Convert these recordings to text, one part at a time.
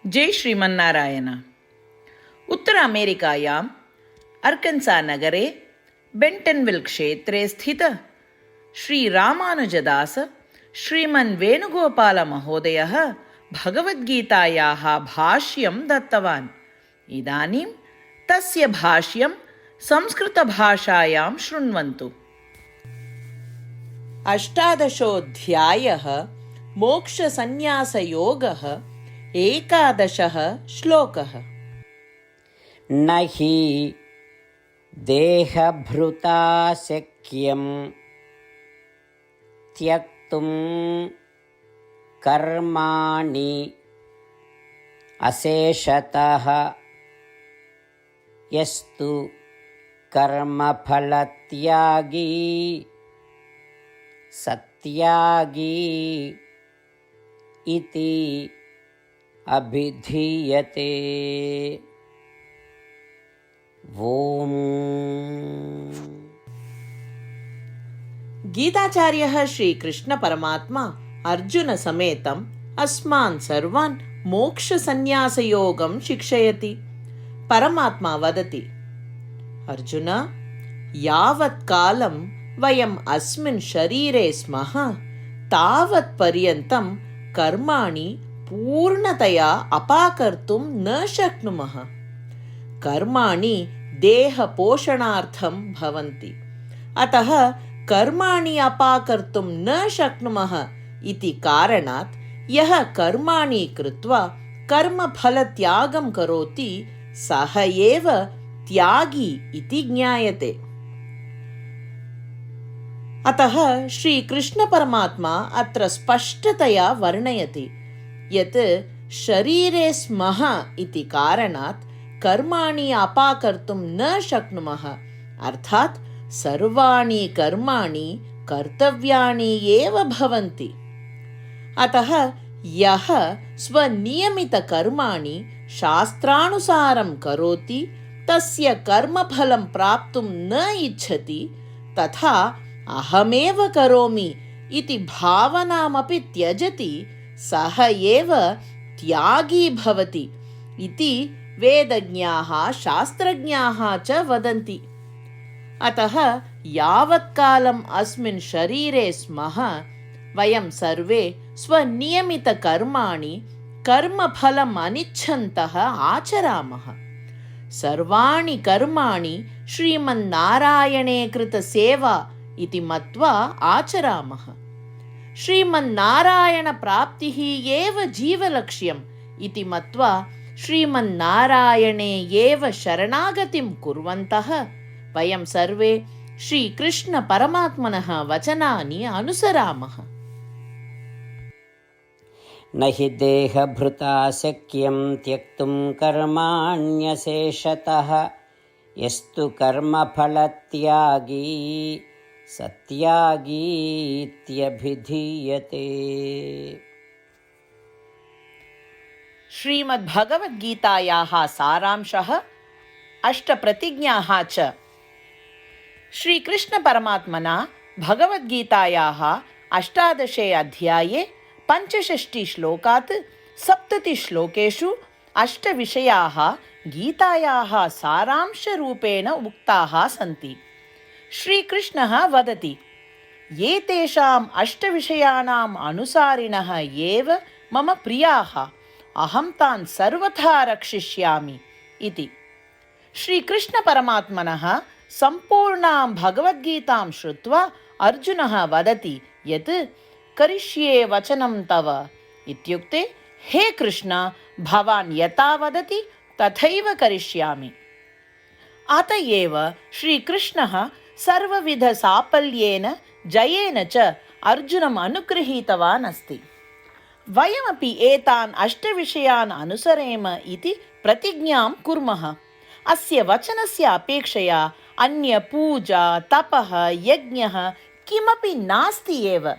जय श्रीमन्नारायण। उत्तर अमेरिकायाम् अर्कन्सा नगरे बेण्टन्विल् क्षेत्रे स्थित श्रीरामानुजदास श्रीमन् वेणुगोपालमहोदयः भगवद्गीतायाः भाष्यं दत्तवान्। इदानीं तस्य भाष्यं संस्कृतभाषायां शृण्वन्तु। अष्टादशोऽध्यायः मोक्षसंन्यासयोगः। 11 श्लोकः। न हि देहभृता शक्यं त्यक्तुं कर्माणि अशेषतः यस्तु कर्मफलत्यागी सत्यागी इति अभिधीयते। ओम। गीताचार्यः श्रीकृष्ण परमात्मा अर्जुन समेतम् अस्मान् सर्वान् मोक्षसंन्यासयोगं शिक्षयति। परमात्मा वदति, अर्जुन, यावत् कालं वयम् अस्मिन् शरीरे स्मः तावत् पर्यन्तं कर्माणि पूर्णतया अपाकर्तुं न शक्नुमः। कर्माणि देहपोषणार्थं भवन्ति, अतः कर्माणि अपाकर्तुं न शक्नुमः इति कारणात् यः कर्माणि कृत्वा कर्मफलत्यागं करोति सः एव त्यागी इति ज्ञायते। अतः श्रीकृष्ण परमात्मा अत्र स्पष्टतया वर्णयति यत् शरीरे स्मः इति कारणात् कर्माणि अपाकर्तुं न शक्नुमः, अर्थात् सर्वाणि कर्माणि कर्तव्यानि एव भवन्ति। अतः यः स्वनियमितकर्माणि शास्त्रानुसारं करोति तस्य कर्मफलं प्राप्तुं न इच्छति, तथा अहमेव करोमि इति भावनामपि त्यजति सः एव त्यागी भवति इति वेदज्ञाः शास्त्रज्ञाः च वदन्ति। अतः यावत्कालम् अस्मिन् शरीरे स्मः वयं सर्वे स्वनियमितकर्माणि कर्मफलम् अनिच्छन्तः आचरामः। सर्वाणि कर्माणि श्रीमन्नारायणे कृतसेवा इति मत्वा आचरामः। श्रीमन्नारायणप्राप्तिः एव जीवलक्ष्यम् इति मत्वा श्रीमन्नारायणे एव शरणागतिं कुर्वन्तः वयं सर्वे श्रीकृष्णपरमात्मनः वचनानि अनुसरामः। न हि देहभृता शक्यं त्यक्तुं कर्माण्यशेषतः यस्तु कर्मफलत्यागी सत्यागीत्यभिधीयते। श्रीमद्भगवद्गीतायाः सारांशः, अष्टप्रतिज्ञाः च। श्रीकृष्णपरमात्मना भगवद्गीतायाः 18 अध्याये 65 श्लोकात् 70 श्लोकेषु 8 विषयाः गीतायाः सारांशरूपेण उक्ताः सन्ति। श्रीकृष्णः वदति, एतेषाम् 8 विषयाणाम् अनुसारिणः एव मम प्रियाः, अहं तान् सर्वथा रक्षिष्यामि इति। श्रीकृष्णपरमात्मनः सम्पूर्णां भगवद्गीतां श्रुत्वा अर्जुनः वदति यत् करिष्ये वचनं तव इत्युक्ते, हे कृष्ण, भवान् यथा वदति तथैव करिष्यामि। अत एव श्रीकृष्णः सर्वविधसाफल्येन जयेन च अर्जुनम् अनुगृहीतवान् अस्ति। वयमपि एतान् 8 विषयान् अनुसरेम इति प्रतिज्ञां कुर्मः। अस्य वचनस्य अपेक्षया अन्य पूजा तपः यज्ञः किमपि नास्ति एव।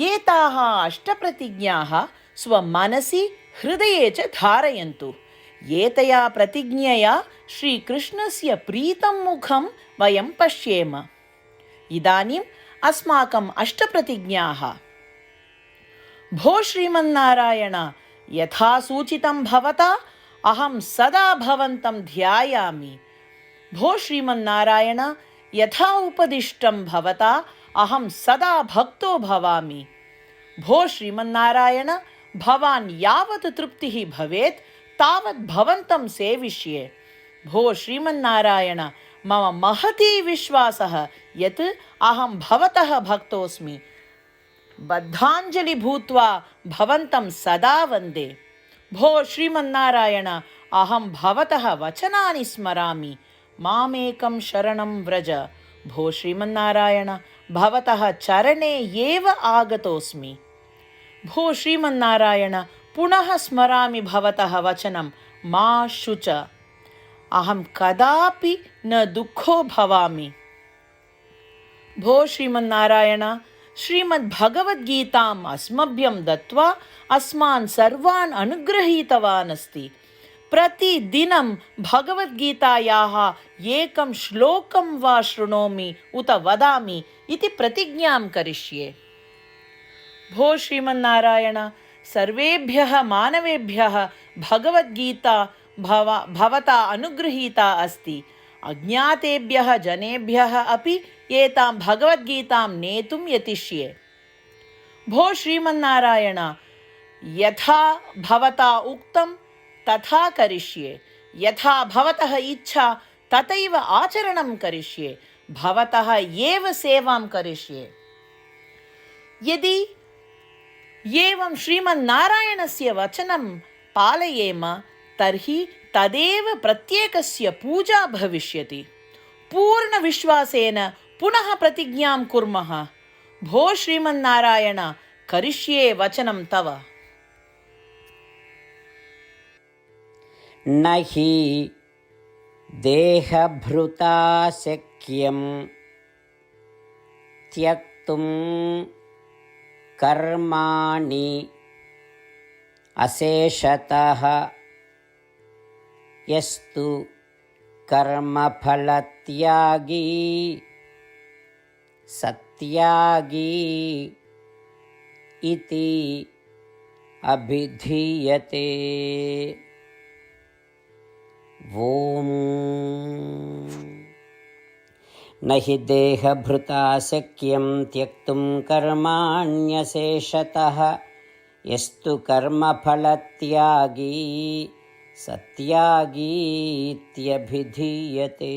एताः 8 प्रतिज्ञाः स्वमनसि हृदये च धारयन्तु। एतया प्रतिज्ञया श्रीकृष्णस्य प्रीतं मुखं वयं पश्येम। इदानीम् अस्माकम् 8 प्रतिज्ञाः। भो श्रीमन्नारायण, यथा सूचितं भवता अहं सदा भवन्तं ध्यायामि। भो श्रीमन्नारायण, यथा उपदिष्टं भवता अहं सदा भक्तो भवामि। भो श्रीमन्नारायण, भवान् यावत् तृप्तिः भवेत् तावत् भवन्तं सेविष्ये। भो श्रीमन्नारायण, मम महती विश्वासः यत् अहं भवतः भक्तोऽस्मि। बद्धाञ्जलि भूत्वा भवन्तं सदा वन्दे। भो श्रीमन्नारायण, अहं भवतः वचनानि स्मरामि। मामेकं शरणं व्रज। भो श्रीमन्नारायण, भवतः चरणे एव आगतोऽस्मि। भो श्रीमन्नारायण, पुनः स्मरामि भवतः वचनं, मा शुच। अहं कदापि न दुःखो भवामि। भो श्रीमन्नारायण, श्रीमद्भगवद्गीताम् अस्मभ्यं दत्त्वा अस्मान् सर्वान् अनुगृहीतवान् अस्ति। प्रतिदिनं भगवद्गीतायाः एकं श्लोकं वा शृणोमि उत वदामि इति प्रतिज्ञां करिष्ये। भो श्रीमन्नारायण, सर्वेभ्यः मानवेभ्यः भगवद्गीता भवता अनुगृहीता अस्ति। अज्ञातेभ्यः जनेभ्यः अपि एतां भगवद्गीतां नेतुं यतिष्ये। भो श्रीमन्नारायण, यथा भवता उक्तं तथा करिष्ये। यथा भवतः इच्छा तथैव आचरणं करिष्ये। भवतः एव सेवां करिष्ये। यदि एवं श्रीमन्नारायणस्य वचनं पालयेम तर्हि तदेव प्रत्येकस्य पूजा भविष्यति। पूर्णविश्वासेन पुनः प्रतिज्ञां कुर्मः। भो श्रीमन्नारायण, करिष्ये वचनं तव। न हि देहभृता शक्यं त्यक्तुं कर्माणि अशेषतः यस्तु कर्मफलत्यागी सत्यागी इति अभिधीयते। ॐ न हि देहभृता शक्यं त्यक्तुं कर्माण्यशेषतः यस्तु कर्मफलत्यागी सत्यागीत्यभिधीयते।